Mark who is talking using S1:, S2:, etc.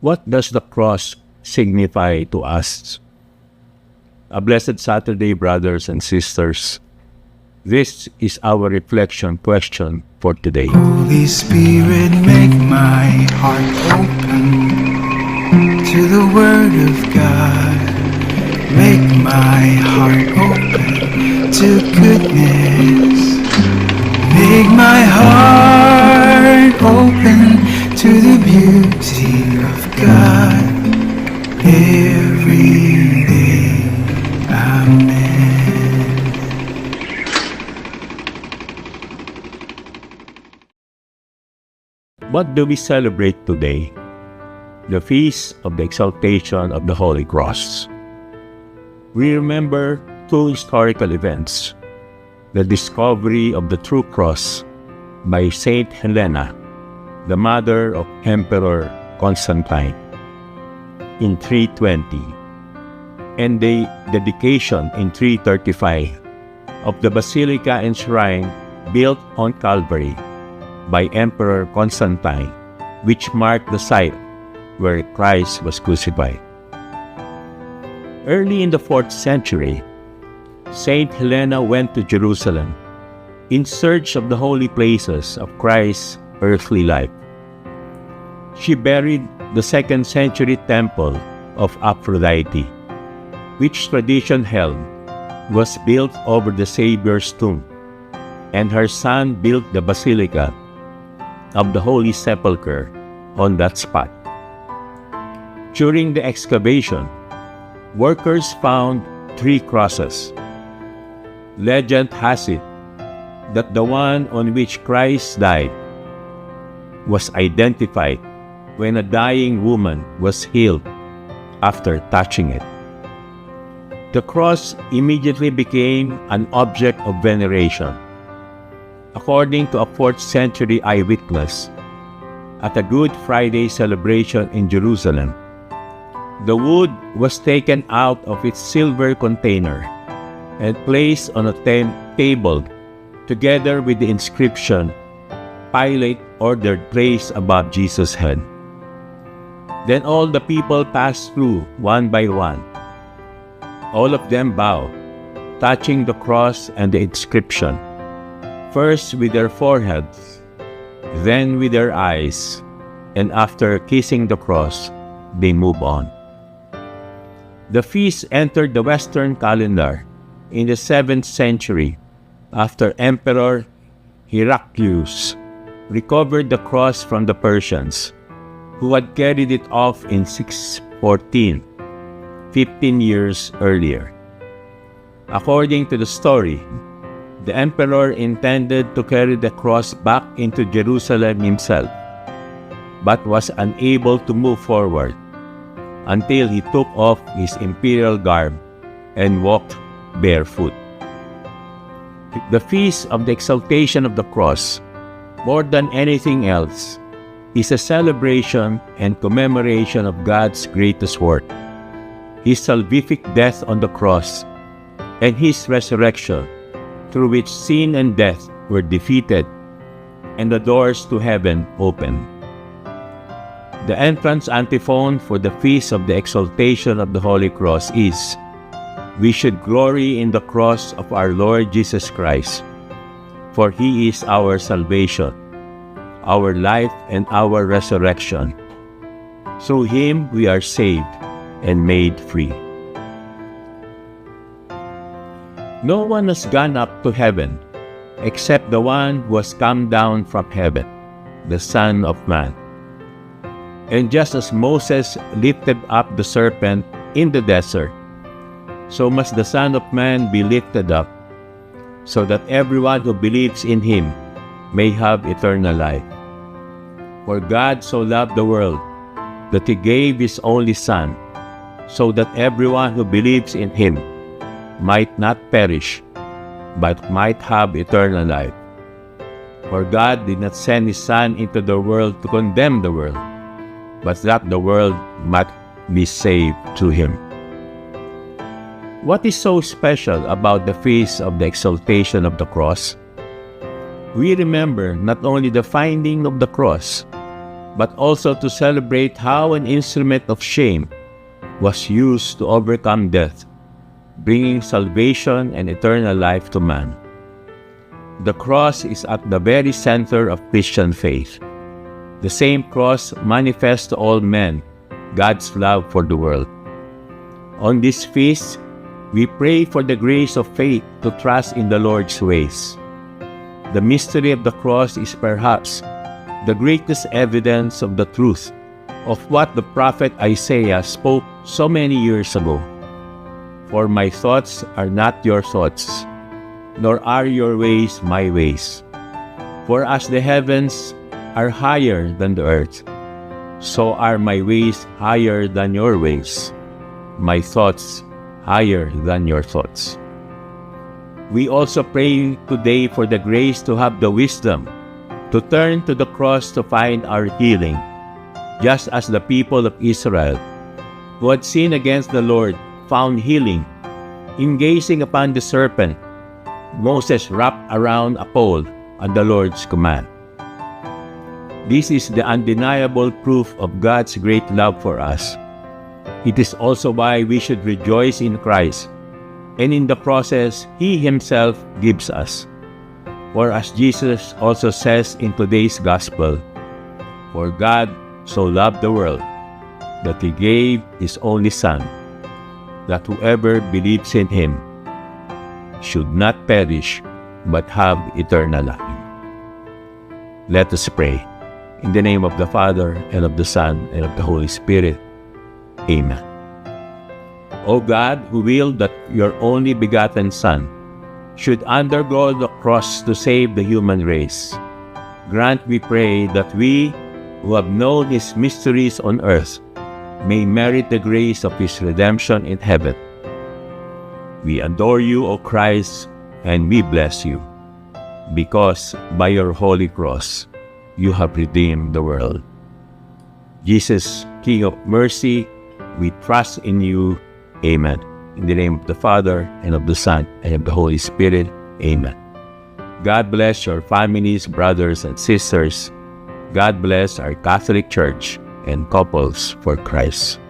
S1: What does the cross signify to us? A blessed Saturday, brothers and sisters. This is our reflection question for today.
S2: Holy Spirit, make my heart open to the Word of God. Make my heart open to goodness. Make my heart open to the beauty of God every day. Amen.
S1: What do we celebrate today? The Feast of the Exaltation of the Holy Cross. We remember two historical events: the discovery of the true cross by Saint Helena, the mother of Emperor Constantine, in 320, and the dedication in 335 of the Basilica and Shrine built on Calvary by Emperor Constantine, which marked the site where Christ was crucified. Early in the 4th century, Saint Helena went to Jerusalem in search of the holy places of Christ's earthly life. She buried the 2nd century temple of Aphrodite, which tradition held was built over the Savior's tomb, and her son built the Basilica of the Holy Sepulchre on that spot. During the excavation, workers found 3 crosses. Legend has it that the one on which Christ died was identified when a dying woman was healed after touching it. The cross immediately became an object of veneration. According to a 4th century eyewitness, at a Good Friday celebration in Jerusalem, the wood was taken out of its silver container and placed on a table together with the inscription, "Pilate ordered placed above Jesus' head." Then all the people passed through one by one. All of them bowed, touching the cross and the inscription, first with their foreheads, then with their eyes, and after kissing the cross, they move on. The feast entered the Western calendar in the 7th century after Emperor Heraclius recovered the cross from the Persians, who had carried it off in 614, 15 years earlier. According to the story, the emperor intended to carry the cross back into Jerusalem himself, but was unable to move forward until he took off his imperial garb and walked barefoot. The Feast of the Exaltation of the Cross, more than anything else, is a celebration and commemoration of God's greatest work, His salvific death on the cross, and His resurrection, through which sin and death were defeated and the doors to heaven opened. The entrance antiphon for the Feast of the Exaltation of the Holy Cross is, "We should glory in the cross of our Lord Jesus Christ, for He is our salvation, our life and our resurrection. Through Him we are saved and made free." No one has gone up to heaven except the one who has come down from heaven, the Son of Man. And just as Moses lifted up the serpent in the desert, so must the Son of Man be lifted up, so that everyone who believes in Him may have eternal life. For God so loved the world that He gave His only Son, so that everyone who believes in Him might not perish, but might have eternal life. For God did not send His Son into the world to condemn the world, but that the world might be saved through Him. What is so special about the Feast of the Exaltation of the Cross? We remember not only the finding of the cross, but also to celebrate how an instrument of shame was used to overcome death, bringing salvation and eternal life to man. The cross is at the very center of Christian faith. The same cross manifests to all men God's love for the world. On this feast, we pray for the grace of faith to trust in the Lord's ways. The mystery of the cross is perhaps the greatest evidence of the truth of what the prophet Isaiah spoke so many years ago. For my thoughts are not your thoughts, nor are your ways my ways. For as the heavens are higher than the earth, so are my ways higher than your ways, my thoughts higher than your thoughts. We also pray today for the grace to have the wisdom to turn to the cross to find our healing, just as the people of Israel, who had sinned against the Lord, found healing in gazing upon the serpent Moses wrapped around a pole at the Lord's command. This is the undeniable proof of God's great love for us. It is also why we should rejoice in Christ, and in the process He Himself gives us. For as Jesus also says in today's Gospel, "For God so loved the world, that He gave His only Son, that whoever believes in Him should not perish, but have eternal life." Let us pray. In the name of the Father, and of the Son, and of the Holy Spirit. Amen. O God, who willed that your only begotten Son should undergo the cross to save the human race, grant, we pray, that we, who have known His mysteries on earth, may merit the grace of His redemption in heaven. We adore you, O Christ, and we bless you, because by your holy cross you have redeemed the world. Jesus, King of mercy, we trust in you. Amen. In the name of the Father, and of the Son, and of the Holy Spirit. Amen. God bless your families, brothers and sisters. God bless our Catholic Church and couples for Christ.